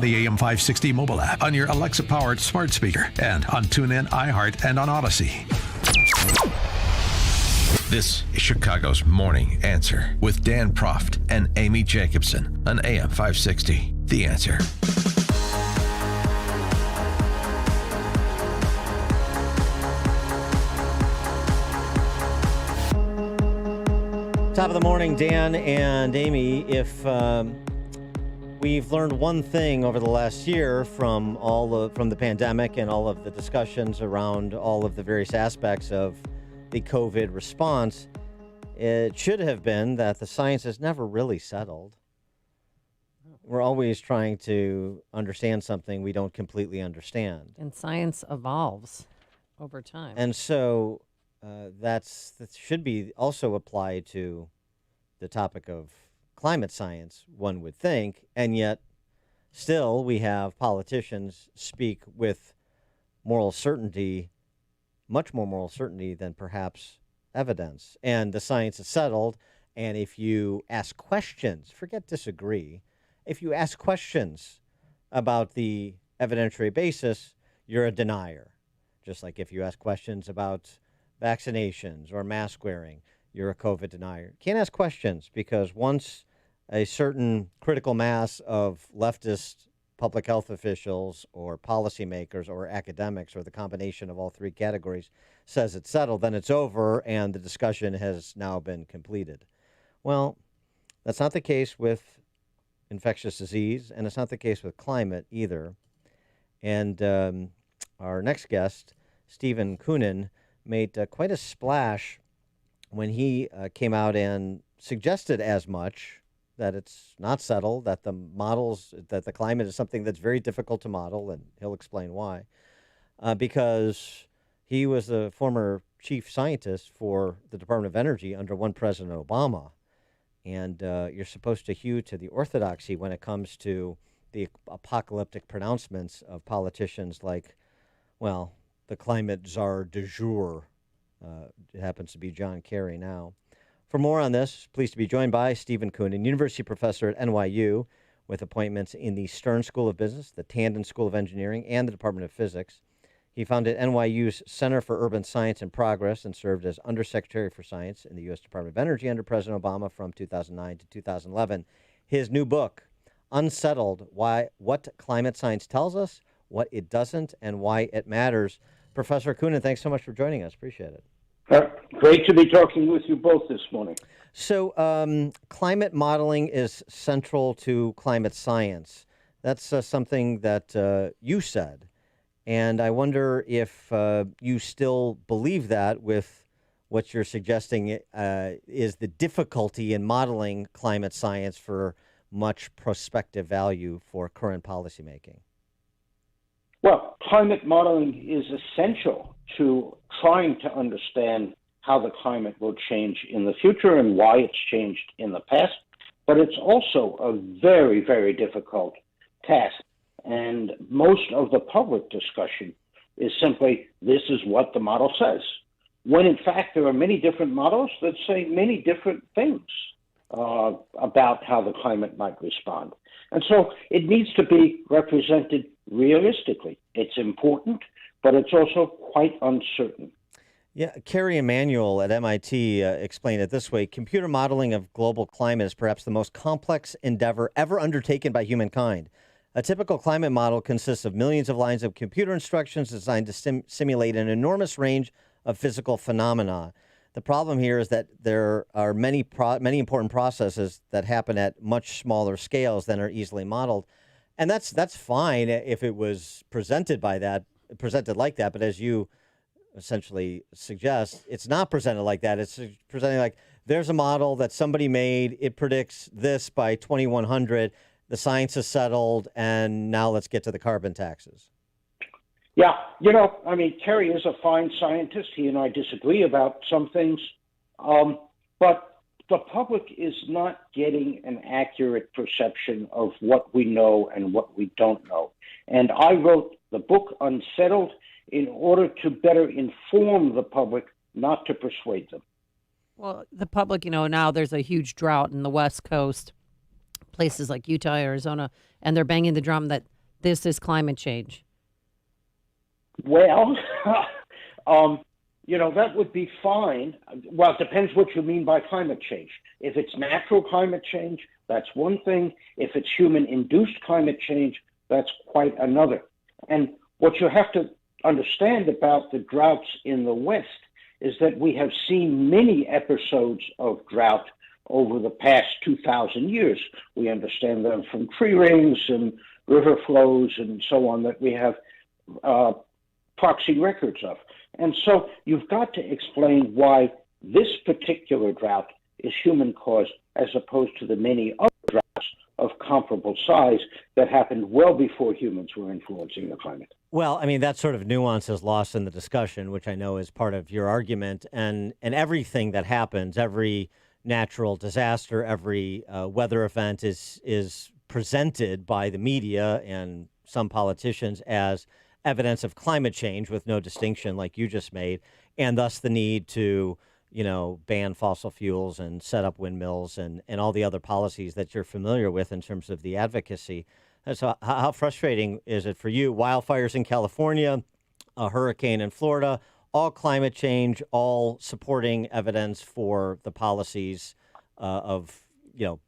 The AM 560 mobile app, on your Alexa-powered smart speaker, and on TuneIn, iHeart, and on Odyssey. This is Chicago's Morning Answer with Dan Proft and Amy Jacobson on AM 560. The Answer. Top of the morning, Dan and Amy. If we've learned one thing over the last year from the pandemic and all of the discussions around all of the various aspects of the COVID response, it should have been that the science has never really settled. We're always trying to understand something we don't completely understand. And science evolves over time. And so that should be also applied to the topic of climate science, one would think. And yet still we have politicians speak with moral certainty, much more moral certainty than perhaps evidence. And the science is settled. And if you ask questions, forget disagree, if you ask questions about the evidentiary basis, you're a denier. Just like if you ask questions about vaccinations or mask wearing, you're a COVID denier. Can't ask questions because once a certain critical mass of leftist public health officials or policymakers or academics or the combination of all three categories says it's settled, then it's over and the discussion has now been completed. Well, that's not the case with infectious disease, and it's not the case with climate either. And our next guest, Stephen Koonin, made quite a splash when he came out and suggested as much, that it's not settled, that the models, that the climate is something that's very difficult to model, and he'll explain why, because he was the former chief scientist for the Department of Energy under one President Obama. And you're supposed to hew to the orthodoxy when it comes to the apocalyptic pronouncements of politicians like, well, the climate czar du jour. It happens to be John Kerry now. For more on this, pleased to be joined by Stephen Koonin, University Professor at NYU, with appointments in the Stern School of Business, the Tandon School of Engineering, and the Department of Physics. He founded NYU's Center for Urban Science and Progress and served as Undersecretary for Science in the U.S. Department of Energy under President Obama from 2009 to 2011. His new book, Unsettled, What Climate Science Tells Us, What It Doesn't, and Why It Matters. Professor Koonin, thanks so much for joining us. Appreciate it. Great to be talking with you both this morning. So climate modeling is central to climate science. That's something that you said. And I wonder if you still believe that with what you're suggesting is the difficulty in modeling climate science for much prospective value for current policymaking. Well, climate modeling is essential to trying to understand how the climate will change in the future and why it's changed in the past. But it's also a very, very difficult task. And most of the public discussion is simply, this is what the model says. When in fact, there are many different models that say many different things about how the climate might respond. And so it needs to be represented realistically. It's important, but it's also quite uncertain. Yeah, Carrie Emanuel at MIT explained it this way. Computer modeling of global climate is perhaps the most complex endeavor ever undertaken by humankind. A typical climate model consists of millions of lines of computer instructions designed to simulate an enormous range of physical phenomena. The problem here is that there are many important processes that happen at much smaller scales than are easily modeled. And that's fine if it was presented like that. But as you essentially suggest, it's not presented like that. It's presenting like there's a model that somebody made. It predicts this by 2100. The science is settled, and now let's get to the carbon taxes. Yeah, Kerry is a fine scientist. He and I disagree about some things, but the public is not getting an accurate perception of what we know and what we don't know. And I wrote the book Unsettled in order to better inform the public, not to persuade them. Well, the public, now there's a huge drought in the West Coast. places like Utah, Arizona, and they're banging the drum that this is climate change? Well, that would be fine. Well, it depends what you mean by climate change. If it's natural climate change, that's one thing. If it's human-induced climate change, that's quite another. And what you have to understand about the droughts in the West is that we have seen many episodes of drought over the past 2,000 years. We understand them from tree rings and river flows and so on that we have proxy records of. And so you've got to explain why this particular drought is human-caused as opposed to the many other droughts of comparable size that happened well before humans were influencing the climate. Well, I mean, that sort of nuance is lost in the discussion, which I know is part of your argument. And everything that happens, every natural disaster, every weather event is presented by the media and some politicians as evidence of climate change with no distinction like you just made, and thus the need to, ban fossil fuels and set up windmills and all the other policies that you're familiar with in terms of the advocacy. And so how frustrating is it for you? Wildfires in California, a hurricane in Florida, all climate change, all supporting evidence for the policies of,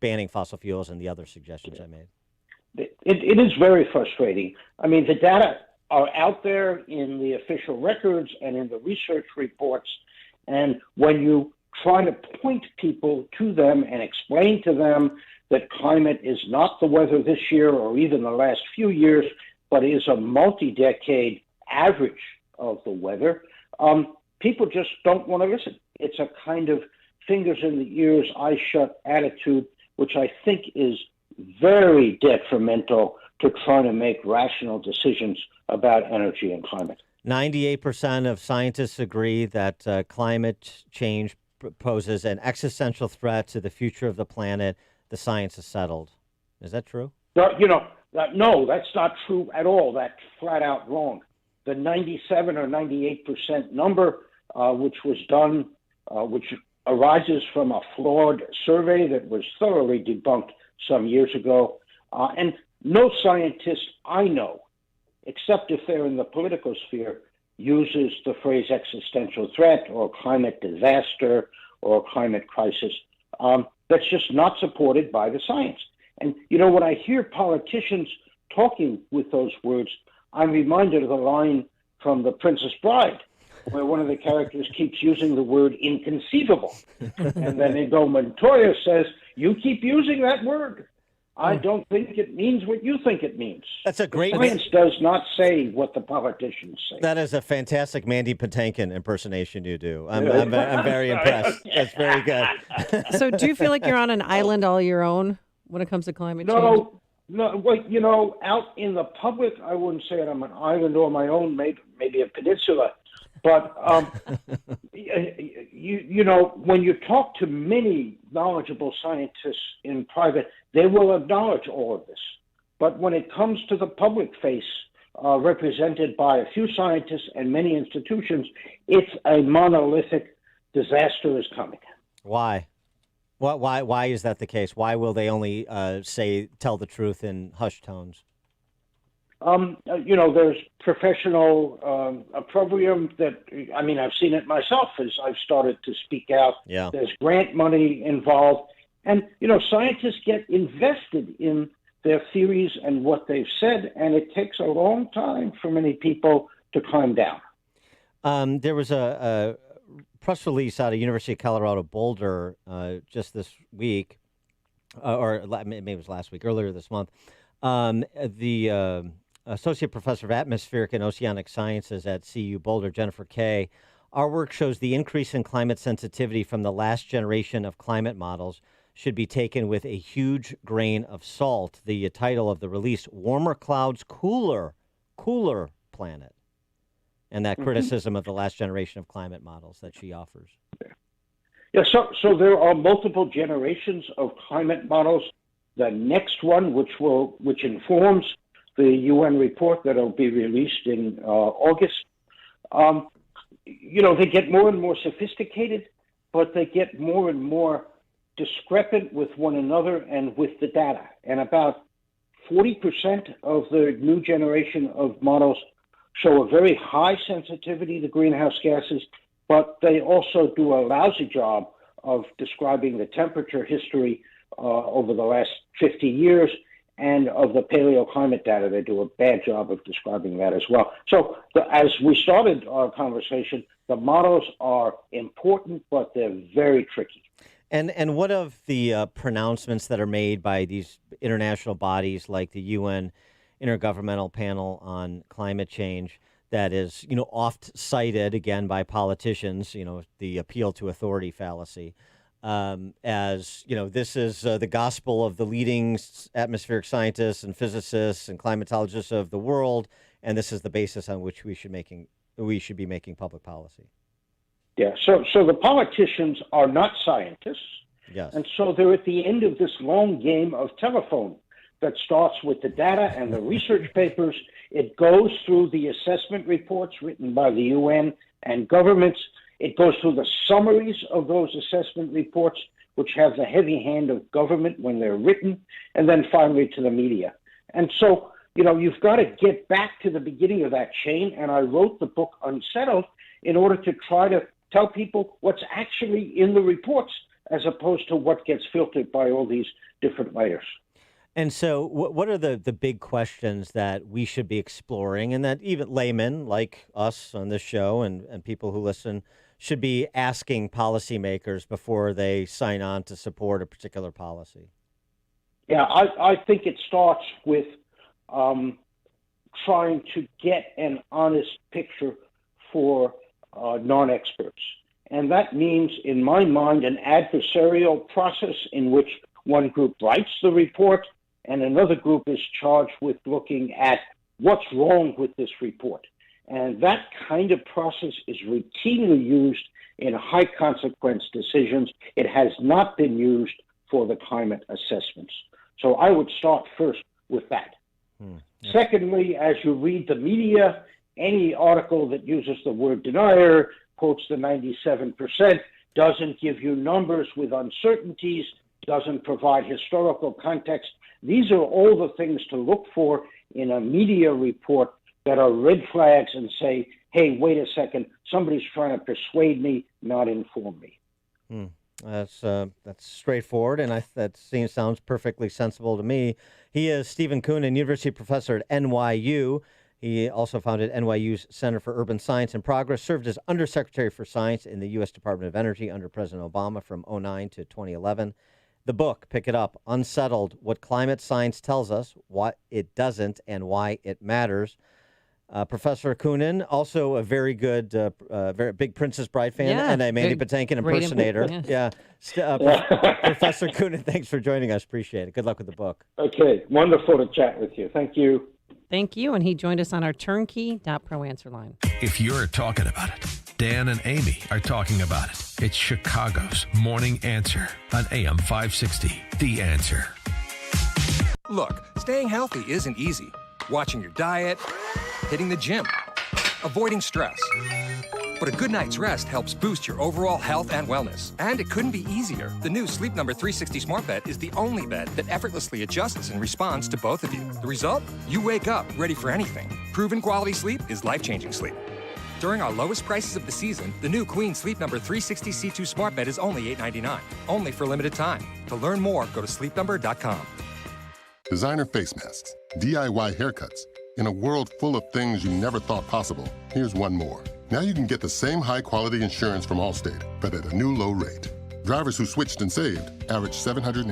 banning fossil fuels and the other suggestions I made. It is very frustrating. I mean, the data are out there in the official records and in the research reports. And when you try to point people to them and explain to them that climate is not the weather this year or even the last few years, but is a multi-decade average of the weather, people just don't want to listen. It's a kind of fingers in the ears, eyes shut attitude, which I think is very detrimental to trying to make rational decisions about energy and climate. 98% of scientists agree that climate change poses an existential threat to the future of the planet. The science is settled. Is that true? No, that's not true at all. That's flat out wrong. The 97 or 98% number, which was done, which arises from a flawed survey that was thoroughly debunked some years ago, and no scientist I know, except if they're in the political sphere, uses the phrase existential threat or climate disaster or climate crisis. That's just not supported by the science. And, when I hear politicians talking with those words, I'm reminded of the line from The Princess Bride, where one of the characters keeps using the word inconceivable. And then Inigo Montoya says, "You keep using that word. I don't think it means what you think it means." That's a great science does not say what the politicians say. That is a fantastic Mandy Patinkin impersonation you do. I'm very impressed. That's very good. So do you feel like you're on an island all your own when it comes to climate change? No. Well, out in the public, I wouldn't say I'm an island or my own, maybe a peninsula. But, when you talk to many knowledgeable scientists in private, they will acknowledge all of this. But when it comes to the public face, represented by a few scientists and many institutions, it's a monolithic disaster is coming. Why? Why is that the case? Why will they only tell the truth in hushed tones? There's professional opprobrium that, I've seen it myself as I've started to speak out. Yeah. There's grant money involved. And, scientists get invested in their theories and what they've said, and it takes a long time for many people to calm down. There was a press release out of University of Colorado Boulder just this week, or maybe it was last week, earlier this month. The Associate Professor of Atmospheric and Oceanic Sciences at CU Boulder, Jennifer Kay. Our work shows the increase in climate sensitivity from the last generation of climate models should be taken with a huge grain of salt. The title of the release, Warmer Clouds, Cooler Planet. And that criticism of the last generation of climate models that she offers. Yeah, so there are multiple generations of climate models. The next one, which informs the UN report that will be released in August, they get more and more sophisticated, but they get more and more discrepant with one another and with the data. And about 40% of the new generation of models show a very high sensitivity to greenhouse gases, but they also do a lousy job of describing the temperature history over the last 50 years, and of the paleoclimate data. They do a bad job of describing that as well. So as we started our conversation, the models are important, but they're very tricky. And what of the pronouncements that are made by these international bodies like the UN Intergovernmental Panel on Climate Change that is, oft cited again by politicians, the appeal to authority fallacy, as, this is the gospel of the leading atmospheric scientists and physicists and climatologists of the world, and this is the basis on which we should be making public policy. Yeah, so the politicians are not scientists, yes, and so they're at the end of this long game of telephone that starts with the data and the research papers. It goes through the assessment reports written by the UN and governments. It goes through the summaries of those assessment reports, which have the heavy hand of government when they're written, and then finally to the media. And so, you've got to get back to the beginning of that chain, and I wrote the book Unsettled in order to try to tell people what's actually in the reports as opposed to what gets filtered by all these different layers. And so what are the big questions that we should be exploring and that even laymen like us on this show and people who listen should be asking policymakers before they sign on to support a particular policy? Yeah, I think it starts with trying to get an honest picture for non-experts. And that means, in my mind, an adversarial process in which one group writes the report and another group is charged with looking at what's wrong with this report. And that kind of process is routinely used in high-consequence decisions. It has not been used for the climate assessments. So I would start first with that. Yeah. Secondly, as you read the media, any article that uses the word denier, quotes the 97%, doesn't give you numbers with uncertainties, doesn't provide historical context. These are all the things to look for in a media report that are red flags and say, hey, wait a second, somebody's trying to persuade me, not inform me. That's straightforward, and sounds perfectly sensible to me. He is Stephen Koonin, University Professor at NYU. He also founded NYU's Center for Urban Science and Progress, served as Undersecretary for Science in the U.S. Department of Energy under President Obama from 2009 to 2011. The book, pick it up, Unsettled, What Climate Science Tells Us, What It Doesn't, and Why It Matters. Professor Koonin, also a very good, very big Princess Bride fan, and a Mandy Patinkin impersonator. Professor Koonin, thanks for joining us. Appreciate it. Good luck with the book. Okay, wonderful to chat with you. Thank you. Thank you. And he joined us on our turnkey.pro answer line. If you're talking about it, Dan and Amy are talking about it. It's Chicago's Morning Answer on AM 560. The Answer. Look, staying healthy isn't easy. Watching your diet, hitting the gym, avoiding stress. But a good night's rest helps boost your overall health and wellness. And it couldn't be easier. The new Sleep Number 360 Smart Bed is the only bed that effortlessly adjusts and responds to both of you. The result? You wake up ready for anything. Proven quality sleep is life-changing sleep. During our lowest prices of the season, the new Queen Sleep Number 360 C2 Smart Bed is only $8.99. Only for limited time. To learn more, go to sleepnumber.com. Designer face masks, DIY haircuts. In a world full of things you never thought possible, here's one more. Now you can get the same high-quality insurance from Allstate, but at a new low rate. Drivers who switched and saved average $780